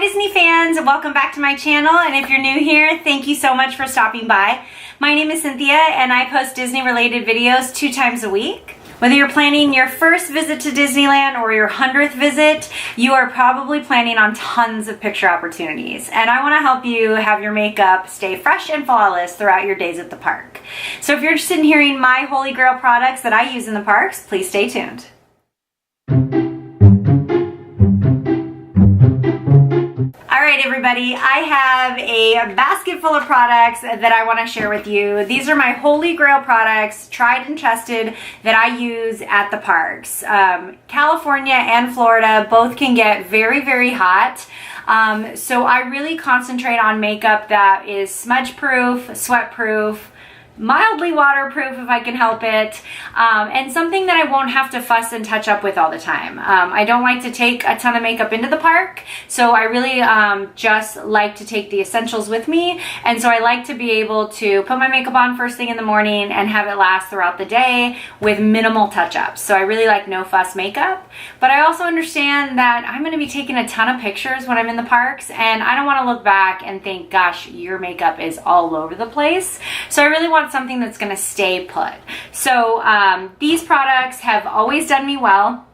Disney fans, welcome back to my channel, and if you're new here, thank you so much for stopping by. My name is Cynthia and I post Disney related videos 2 times a week. Whether you're planning your first visit to Disneyland or your 100th visit, you are probably planning on tons of picture opportunities, and I want to help you have your makeup stay fresh and flawless throughout your days at the park. So if you're interested in hearing my Holy Grail products that I use in the parks, please stay tuned. Alright everybody, I have a basket full of products that I want to share with you. These are my Holy Grail products, tried and tested, that I use at the parks. California and Florida both can get very, very hot. So I really concentrate on makeup that is smudge proof, sweat proof, mildly waterproof if I can help it, and something that I won't have to fuss and touch up with all the time. I don't like to take a ton of makeup into the park, so I really just like to take the essentials with me, and so I like to be able to put my makeup on first thing in the morning and have it last throughout the day with minimal touch-ups. So I really like no fuss makeup, but I also understand that I'm going to be taking a ton of pictures when I'm in the parks, and I don't want to look back and think, gosh, your makeup is all over the place. So I really want something that's going to stay put. So these products have always done me well.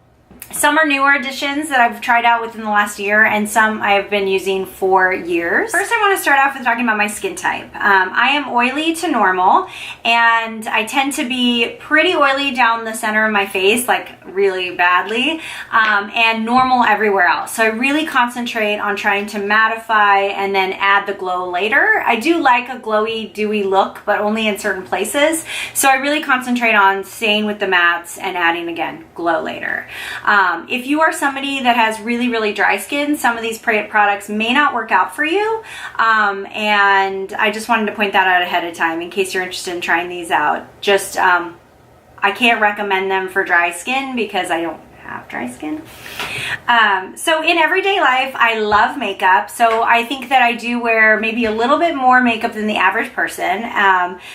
Some are newer additions that I've tried out within the last year, and some I've been using for years. First, I want to start off with talking about my skin type. I am oily to normal, and I tend to be pretty oily down the center of my face, like really badly, and normal everywhere else. So I really concentrate on trying to mattify and then add the glow later. I do like a glowy, dewy look, but only in certain places. So I really concentrate on staying with the mattes and adding, again, glow later. If you are somebody that has really, really dry skin, some of these products may not work out for you, and I just wanted to point that out ahead of time in case you're interested in trying these out. Just, I can't recommend them for dry skin because I don't have dry skin. So in everyday life, I love makeup. So I think that I do wear maybe a little bit more makeup than the average person.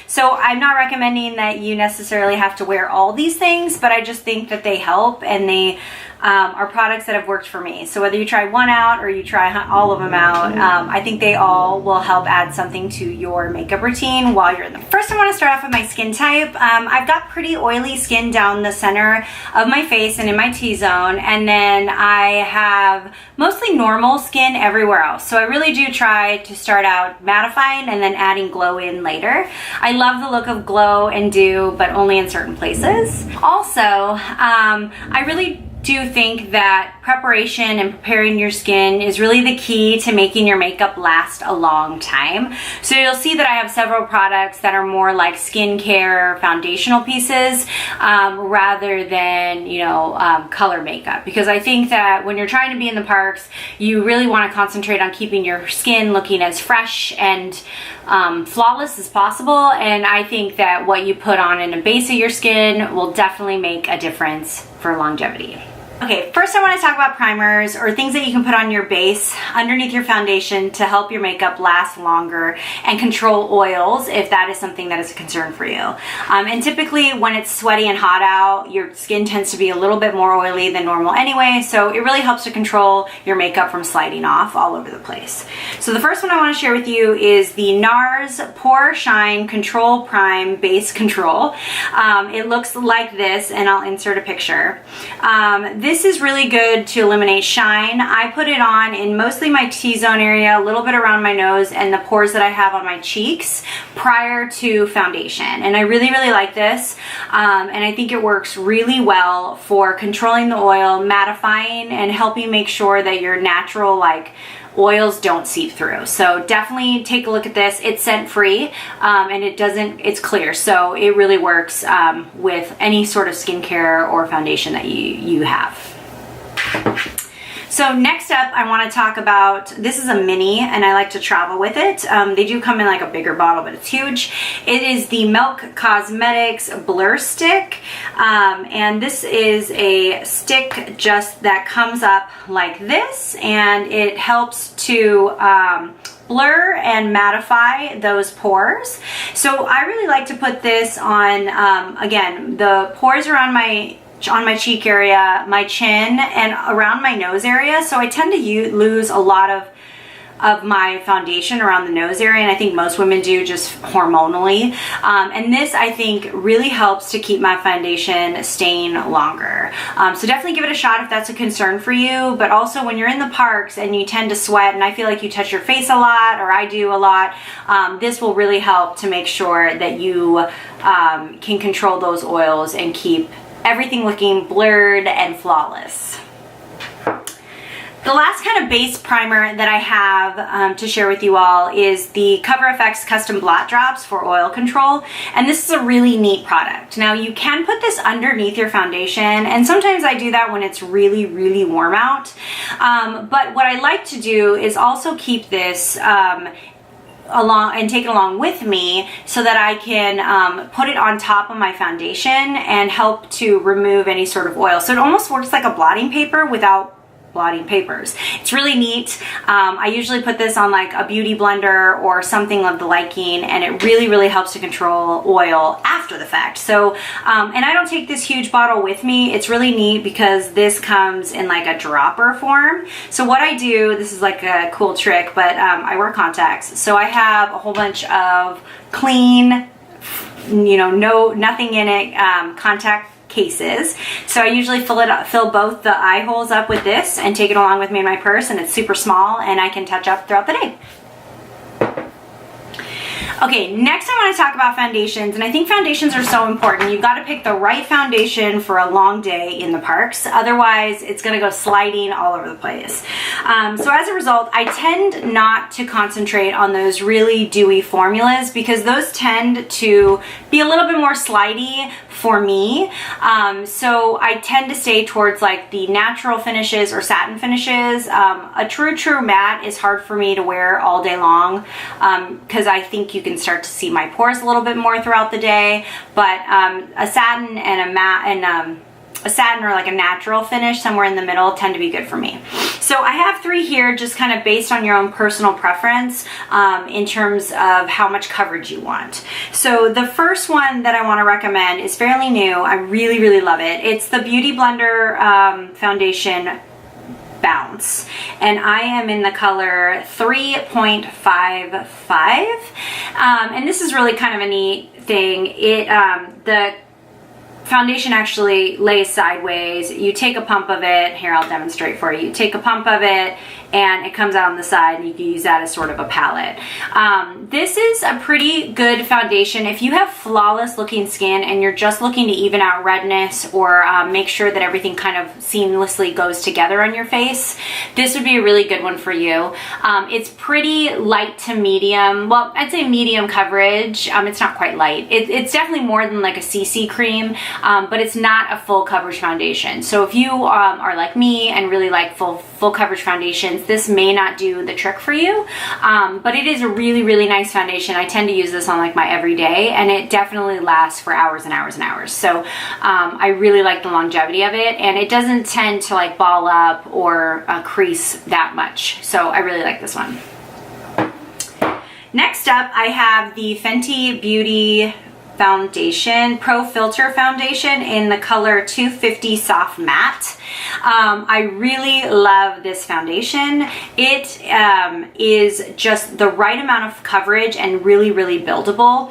So I'm not recommending that you necessarily have to wear all these things, but I just think that they help, and they are products that have worked for me. So whether you try one out or you try all of them out, I think they all will help add something to your makeup routine while you're in them. First, I want to start off with my skin type. I've got pretty oily skin down the center of my face and in my T-zone, and then I have mostly normal skin everywhere else. So I really do try to start out mattifying and then adding glow in later. I love the look of glow and dew, but only in certain places. Also, I really do think that preparation and preparing your skin is really the key to making your makeup last a long time. So you'll see that I have several products that are more like skincare foundational pieces rather than, you know, color makeup, because I think that when you're trying to be in the parks, you really want to concentrate on keeping your skin looking as fresh and flawless as possible, and I think that what you put on in the base of your skin will definitely make a difference for longevity. Okay, first I want to talk about primers, or things that you can put on your base underneath your foundation to help your makeup last longer and control oils if that is something that is a concern for you. And typically when it's sweaty and hot out, your skin tends to be a little bit more oily than normal anyway, so it really helps to control your makeup from sliding off all over the place. So the first one I want to share with you is the NARS Pore Shine Control Prime Base Control. It looks like this, and I'll insert a picture. This is really good to eliminate shine. I put it on in mostly my T-zone area, a little bit around my nose, and the pores that I have on my cheeks prior to foundation. And I really, really like this. And I think it works really well for controlling the oil, mattifying, and helping make sure that your natural, like, oils don't seep through. So definitely take a look at this. It's scent free, and it's clear. So it really works with any sort of skincare or foundation that you have. So next up, I want to talk about, this is a mini, and I like to travel with it. They do come in like a bigger bottle, but it's huge. It is the Milk Cosmetics Blur Stick, and this is a stick just that comes up like this, and it helps to blur and mattify those pores. So I really like to put this on, again, the pores around my on my cheek area, my chin, and around my nose area. So I tend to lose a lot of my foundation around the nose area, and I think most women do just hormonally. And this, I think, really helps to keep my foundation staying longer. So definitely give it a shot if that's a concern for you. But also when you're in the parks and you tend to sweat, and I feel like you touch your face a lot, or I do a lot, this will really help to make sure that you can control those oils and keep everything looking blurred and flawless. The last kind of base primer that I have to share with you all is the Cover FX Custom Blot Drops for oil control. And this is a really neat product. Now you can put this underneath your foundation, and sometimes I do that when it's really, really warm out. But what I like to do is also keep this along and take it along with me so that I can put it on top of my foundation and help to remove any sort of oil. So it almost works like a blotting paper without blotting papers. It's really neat. I usually put this on like a beauty blender or something of the liking, and it really, really helps to control oil after the fact. So, and I don't take this huge bottle with me. It's really neat because this comes in like a dropper form. So what I do, this is like a cool trick, but I wear contacts. So I have a whole bunch of clean, you know, nothing in it, contact cases. So I usually fill both the eye holes up with this and take it along with me in my purse, and it's super small and I can touch up throughout the day. Okay, next I want to talk about foundations, and I think foundations are so important. You've got to pick the right foundation for a long day in the parks. Otherwise, it's going to go sliding all over the place. So as a result, I tend not to concentrate on those really dewy formulas because those tend to be a little bit more slidey for me. So I tend to stay towards like the natural finishes or satin finishes. A true matte is hard for me to wear all day long because I think you can start to see my pores a little bit more throughout the day. But a satin and a matte and a satin or like a natural finish somewhere in the middle tend to be good for me. So I have 3 here, just kind of based on your own personal preference in terms of how much coverage you want. So the first one that I want to recommend is fairly new. I really, really love it. It's the Beauty Blender Foundation Bounce, and I am in the color 3.55, and this is really kind of a neat thing. The foundation actually lays sideways. You take a pump of it. Here, I'll demonstrate for you. You take a pump of it and it comes out on the side, and you can use that as sort of a palette. This is a pretty good foundation. If you have flawless looking skin and you're just looking to even out redness or make sure that everything kind of seamlessly goes together on your face, this would be a really good one for you. It's pretty light to medium. Well, I'd say medium coverage. It's not quite light. It's definitely more than like a CC cream, but it's not a full coverage foundation. So if you are like me and really like full coverage foundations, this may not do the trick for you, but it is a really, really nice foundation. I tend to use this on like my everyday, and it definitely lasts for hours and hours and hours. So I really like the longevity of it, and it doesn't tend to like ball up or crease that much. So I really like this one. Next up, I have the Fenty Beauty Foundation, Pro Filter Foundation in the color 250 Soft Matte. I really love this foundation. It is just the right amount of coverage and really, really buildable.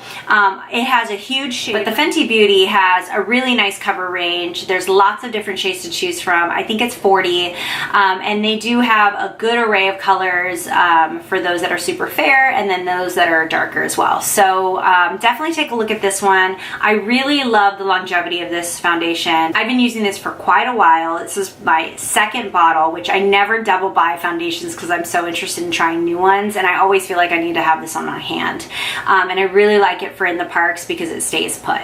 It has a huge shade, but the Fenty Beauty has a really nice cover range. There's lots of different shades to choose from. I think it's 40, and they do have a good array of colors for those that are super fair and then those that are darker as well. So definitely take a look at this one. I really love the longevity of this foundation. I've been using this for quite a while. This is my second bottle, which I never double buy foundations because I'm so interested in trying new ones, and I always feel like I need to have this on my hand. And I really like it for in the parks because it stays put.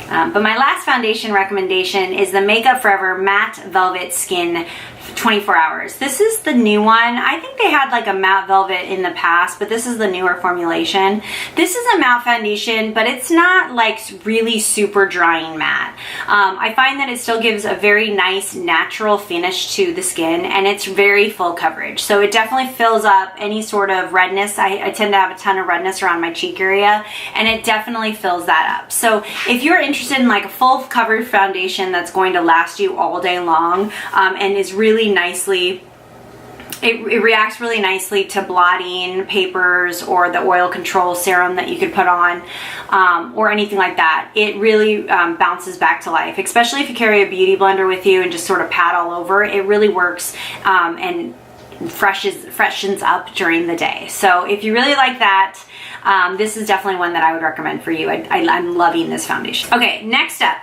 But my last foundation recommendation is the Makeup Forever Matte Velvet Skin 24 hours. This is the new one. I think they had like a matte velvet in the past, but this is the newer formulation. This is a matte foundation, but it's not like really super drying matte. I find that it still gives a very nice natural finish to the skin, and it's very full coverage. So it definitely fills up any sort of redness. I tend to have a ton of redness around my cheek area, and it definitely fills that up. So if you're interested in like a full coverage foundation that's going to last you all day long, and is really nicely, it reacts really nicely to blotting papers or the oil control serum that you could put on, or anything like that. It really bounces back to life, especially if you carry a beauty blender with you and just sort of pat all over. It really works and freshens up during the day. So if you really like that, this is definitely one that I would recommend for you. I'm loving this foundation. Okay, next up,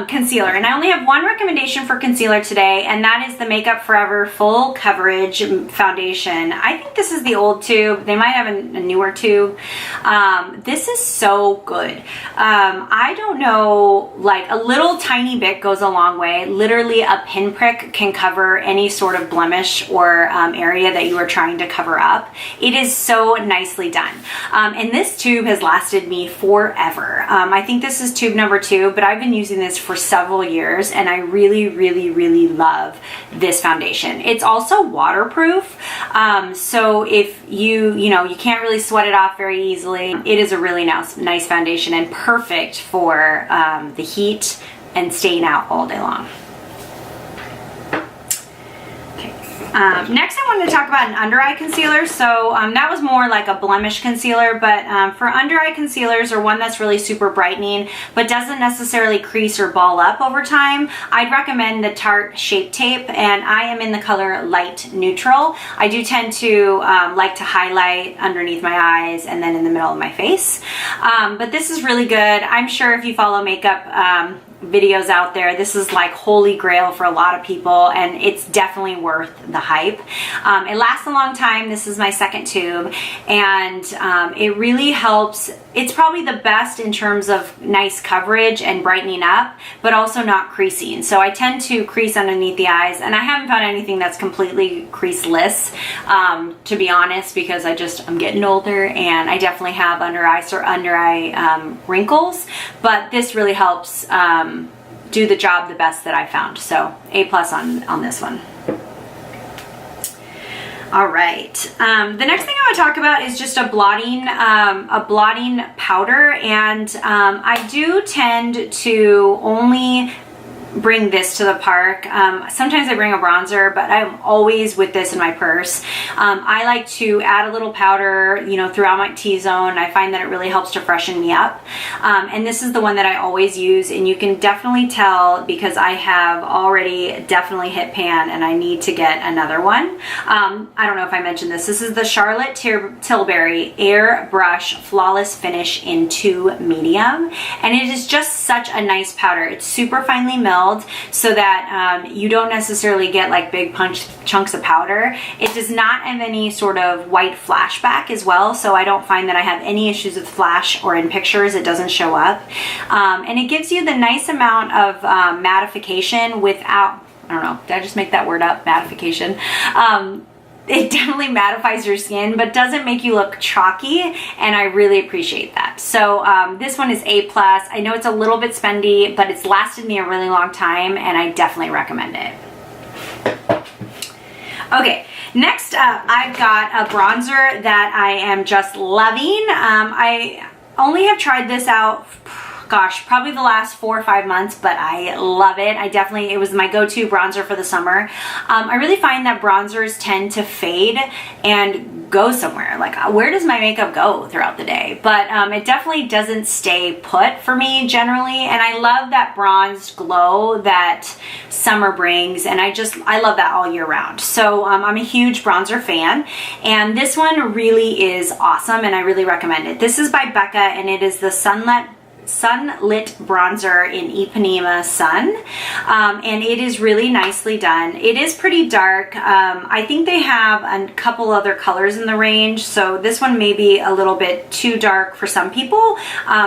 concealer. And I only have one recommendation for concealer today, and that is the Makeup Forever Full Coverage Foundation. I think this is the old tube. They might have a newer tube. This is so good. I don't know, like a little tiny bit goes a long way. Literally a pinprick can cover any sort of blemish or area that you are trying to cover up. It is so nicely done. And this tube has lasted me forever. I think this is tube number 2, but I've been using this for several years, and I really, really, really love this foundation. It's also waterproof, so if you can't really sweat it off very easily, it is a really nice foundation and perfect for the heat and staying out all day long. Next I wanted to talk about an under eye concealer. So that was more like a blemish concealer, but for under eye concealers, or one that's really super brightening but doesn't necessarily crease or ball up over time, I'd recommend the Tarte Shape Tape, and I am in the color Light Neutral. I do tend to like to highlight underneath my eyes and then in the middle of my face, but this is really good. I'm sure if you follow makeup videos out there, this is like holy grail for a lot of people, and it's definitely worth the hype. It lasts a long time. This is my second tube, and it really helps. It's probably the best in terms of nice coverage and brightening up, but also not creasing. So I tend to crease underneath the eyes, and I haven't found anything that's completely creaseless, to be honest, because I'm getting older, and I definitely have under eye wrinkles, but this really helps do the job the best that I found. So A+ on this one. All right, the next thing I want to talk about is just a blotting powder, and I do tend to only bring this to the park. Sometimes I bring a bronzer, but I'm always with this in my purse. I like to add a little powder, throughout my T-zone. I find that it really helps to freshen me up. And this is the one that I always use, and you can definitely tell because I have already definitely hit pan and I need to get another one. I don't know if I mentioned this. This is the Charlotte Tilbury Airbrush Flawless Finish in 2 medium, and it is just such a nice powder. It's super finely milled, so that you don't necessarily get like big chunks of powder. It does not have any sort of white flashback as well, so I don't find that I have any issues with flash, or in pictures it doesn't show up. And it gives you the nice amount of mattification without, I don't know, did I just make that word up, mattification? It definitely mattifies your skin, but doesn't make you look chalky, and I really appreciate that. So this one is A+. I know it's a little bit spendy, but it's lasted me a really long time, and I definitely recommend it. Okay, next up, I've got a bronzer that I am just loving. I only have tried this out, gosh, probably the last 4 or 5 months, but I love it. It was my go-to bronzer for the summer. I really find that bronzers tend to fade and go somewhere. Like, where does my makeup go throughout the day? But it definitely doesn't stay put for me generally, and I love that bronzed glow that summer brings, and I love that all year round. So I'm a huge bronzer fan, and this one really is awesome, and I really recommend it. This is by Becca, and it is the Sunlit Bronzer in Ipanema Sun, and it is really nicely done. It is pretty dark. I think they have a couple other colors in the range, so this one may be a little bit too dark for some people,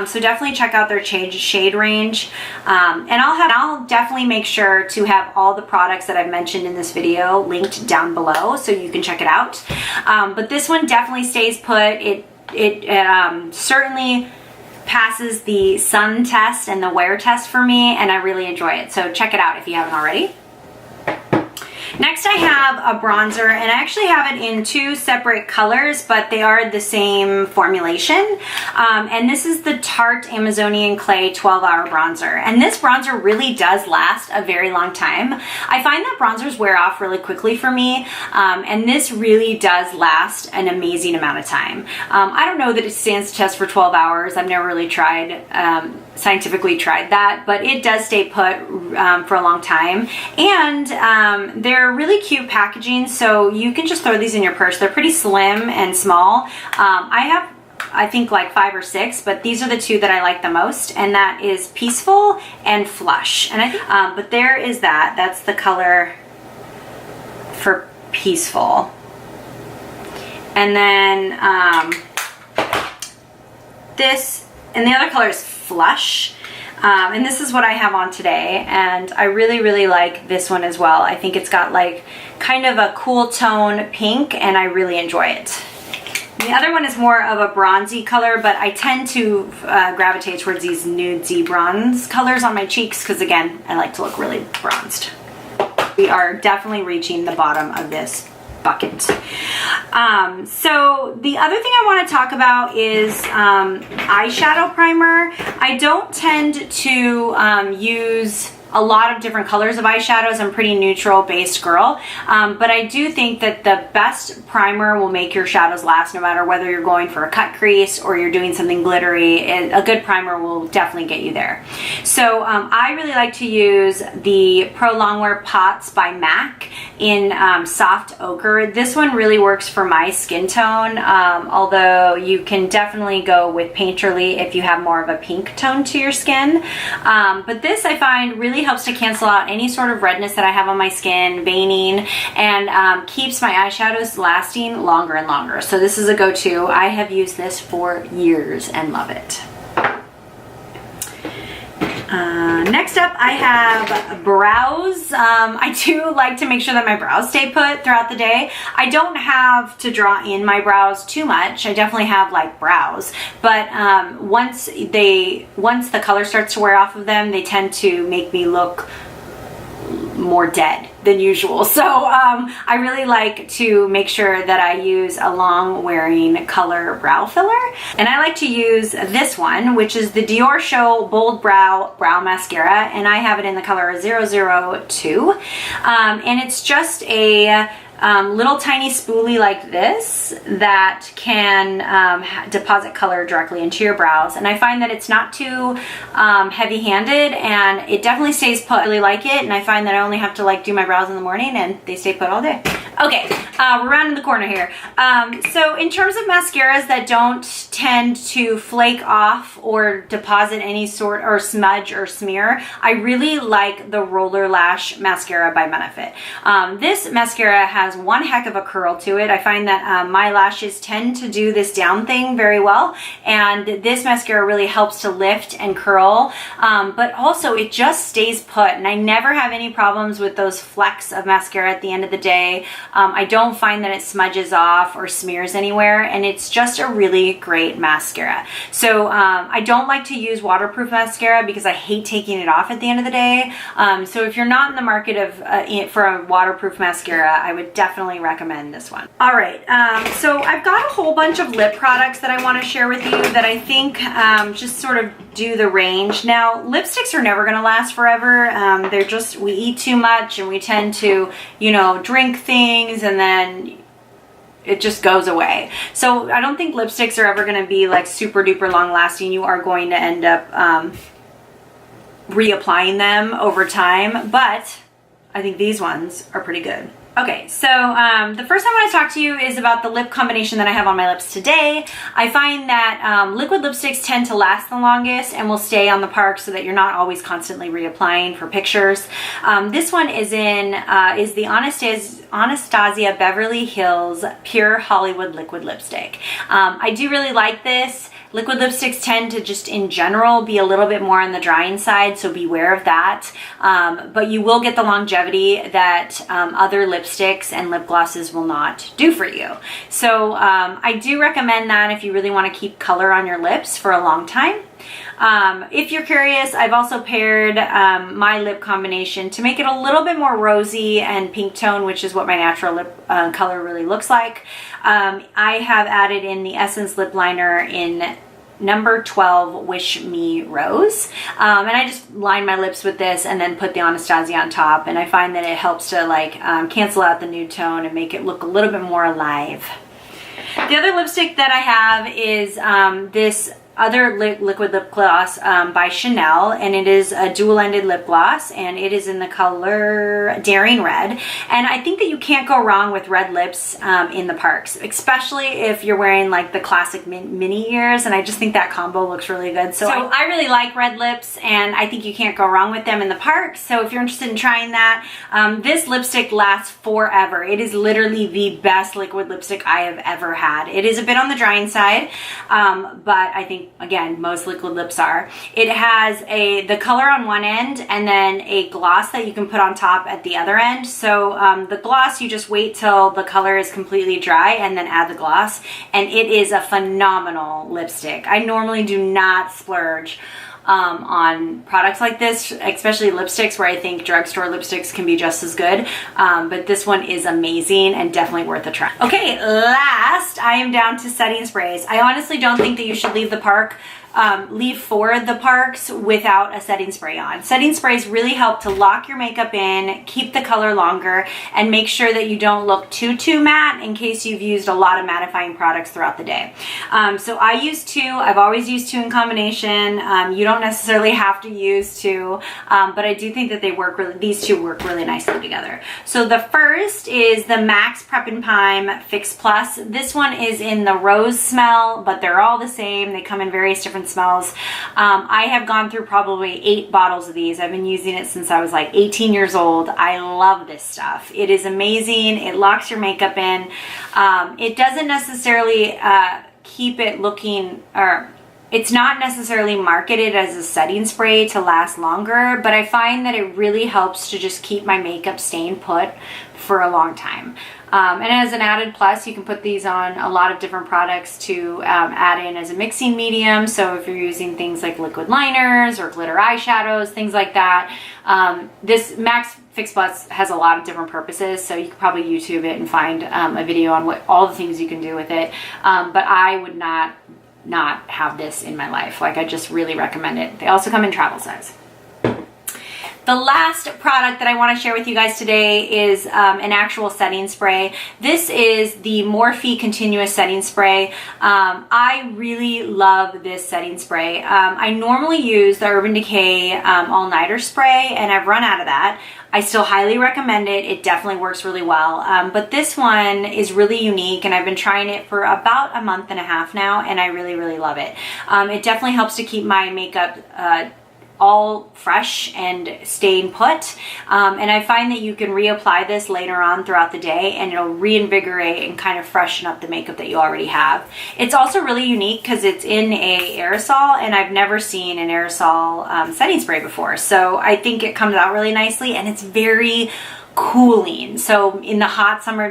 so definitely check out their shade range, and I'll definitely make sure to have all the products that I've mentioned in this video linked down below so you can check it out. But this one definitely stays put. It certainly passes the sun test and the wear test for me, and I really enjoy it. So check it out if you haven't already. Next I have a bronzer, and I actually have it in two separate colors, but they are the same formulation. And this is the Tarte Amazonian Clay 12-Hour Bronzer. And this bronzer really does last a very long time. I find that bronzers wear off really quickly for me, and this really does last an amazing amount of time. I don't know that it stands the test for 12 hours. I've never really scientifically tried that, but it does stay put for a long time. And they're really cute packaging, so you can just throw these in your purse. They're pretty slim and small. I think like 5 or 6, but these are the two that I like the most, and that is Peaceful and Flush. And I think, but there is that. That's the color for Peaceful. And then this, and the other color is Flush. And this is what I have on today, and I really like this one as well. I think it's got like kind of a cool tone pink, and I really enjoy it. The other one is more of a bronzy color, but I tend to gravitate towards these nudesy bronze colors on my cheeks because, again, I like to look really bronzed. We are definitely reaching the bottom of this bucket. So the other thing I want to talk about is eyeshadow primer. I don't tend to use a lot of different colors of eyeshadows. I'm a pretty neutral based girl, but I do think that the best primer will make your shadows last no matter whether you're going for a cut crease or you're doing something glittery. A good primer will definitely get you there. So I really like to use the Pro Longwear Pots by MAC in Soft Ochre. This one really works for my skin tone, although you can definitely go with Painterly if you have more of a pink tone to your skin. But this I find really helps to cancel out any sort of redness that I have on my skin, veining, and keeps my eyeshadows lasting longer and longer. So this is a go-to. I have used this for years and love it. Next up, I have brows. I do like to make sure that my brows stay put throughout the day. I don't have to draw in my brows too much. I definitely have like brows, but once the color starts to wear off of them, they tend to make me look more dead than usual. So I really like to make sure that I use a long wearing color brow filler, and I like to use this one, which is the Dior Show Bold Brow Mascara, and I have it in the color 002, and it's just a little tiny spoolie like this that can deposit color directly into your brows, and I find that it's not too heavy-handed, and it definitely stays put. I really like it, and I find that I only have to like do my brows in the morning and they stay put all day. Okay, we're rounding the corner here. So in terms of mascaras that don't tend to flake off or deposit any sort or smudge or smear, I really like the Roller Lash Mascara by Benefit. This mascara has one heck of a curl to it. I find that my lashes tend to do this down thing very well, and this mascara really helps to lift and curl, but also it just stays put, and I never have any problems with those flecks of mascara at the end of the day. I don't find that it smudges off or smears anywhere, and it's just a really great mascara. So I don't like to use waterproof mascara because I hate taking it off at the end of the day. So if you're not in the market of for a waterproof mascara, I would definitely recommend this one. All right, so I've got a whole bunch of lip products that I want to share with you that I think just sort of do the range. Now, lipsticks are never going to last forever. They're just, we eat too much and we tend to, you know, drink things and then it just goes away. So I don't think lipsticks are ever going to be like super duper long lasting. You are going to end up reapplying them over time, but I think these ones are pretty good. Okay, so the first I want to talk to you is about the lip combination that I have on my lips today. I find that liquid lipsticks tend to last the longest and will stay on the park so that you're not always constantly reapplying for pictures. This one is the Anastasia Beverly Hills Pure Hollywood Liquid Lipstick. I do really like this. Liquid lipsticks tend to just in general be a little bit more on the drying side, so beware of that. But you will get the longevity that other lipsticks and lip glosses will not do for you. So I do recommend that if you really want to keep color on your lips for a long time. If you're curious, I've also paired my lip combination to make it a little bit more rosy and pink tone, which is what my natural lip color really looks like. I have added in the Essence lip liner in number 12 Wish Me Rose, and I just line my lips with this and then put the Anastasia on top, and I find that it helps to like cancel out the nude tone and make it look a little bit more alive. The other lipstick that I have is this other liquid lip gloss by Chanel, and it is a dual-ended lip gloss, and it is in the color Daring Red. And I think that you can't go wrong with red lips in the parks, especially if you're wearing like the classic mini ears, and I just think that combo looks really good. So I really like red lips, and I think you can't go wrong with them in the parks. So if you're interested in trying that, this lipstick lasts forever. It is literally the best liquid lipstick I have ever had. It is a bit on the drying side, but I think again, most liquid lips are. It has the color on one end and then a gloss that you can put on top at the other end. So the gloss, you just wait till the color is completely dry and then add the gloss, and it is a phenomenal lipstick. I normally do not splurge on products like this, especially lipsticks, where I think drugstore lipsticks can be just as good, but this one is amazing and definitely worth a try. Okay, last, I am down to setting sprays. I honestly don't think that you should leave for the parks without a setting spray on. Setting sprays really help to lock your makeup in, keep the color longer, and make sure that you don't look too matte in case you've used a lot of mattifying products throughout the day. So I use two. I've always used two in combination. You don't necessarily have to use two, but I do think that these two work really nicely together. So the first is the Max Prep and Prime Fix Plus. This one is in the rose smell, but they're all the same. They come in various different smells. I have gone through probably 8 bottles of these. I've been using it since I was like 18 years old. I love this stuff. It is amazing. It locks your makeup in. It doesn't necessarily keep it looking, or it's not necessarily marketed as a setting spray to last longer, but I find that it really helps to just keep my makeup staying put for a long time. And as an added plus, you can put these on a lot of different products to add in as a mixing medium. So if you're using things like liquid liners or glitter eyeshadows, things like that, this Max Fix Plus has a lot of different purposes. So you could probably YouTube it and find a video on what all the things you can do with it. But I would not have this in my life. Like, I just really recommend it. They also come in travel size. The last product that I want to share with you guys today is an actual setting spray. This is the Morphe Continuous Setting Spray. I really love this setting spray. I normally use the Urban Decay All Nighter Spray, and I've run out of that. I still highly recommend it. It definitely works really well. But this one is really unique, and I've been trying it for about a month and a half now, and I really, really love it. It definitely helps to keep my makeup all fresh and staying put, and I find that you can reapply this later on throughout the day, and it'll reinvigorate and kind of freshen up the makeup that you already have. It's also really unique because it's in a aerosol, and I've never seen an aerosol setting spray before, so I think it comes out really nicely, and it's very cooling. So in the hot summer,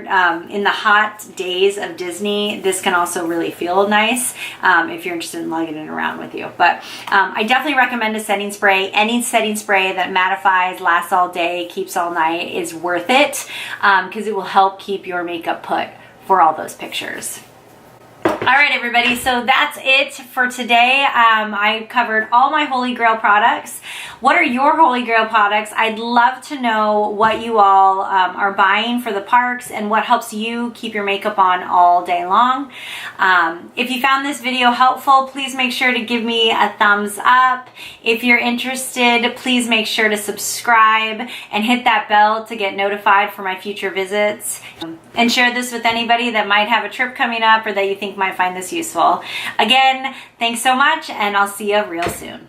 in the hot days of Disney, this can also really feel nice if you're interested in lugging it around with you. But I definitely recommend a setting spray. Any setting spray that mattifies, lasts all day, keeps all night is worth it because it will help keep your makeup put for all those pictures. All right, everybody, so that's it for today. I covered all my Holy Grail products. What are your Holy Grail products? I'd love to know what you all are buying for the parks and what helps you keep your makeup on all day long. If you found this video helpful, please make sure to give me a thumbs up. If you're interested, please make sure to subscribe and hit that bell to get notified for my future visits. And share this with anybody that might have a trip coming up or that you think might find this useful. Again, thanks so much, and I'll see you real soon.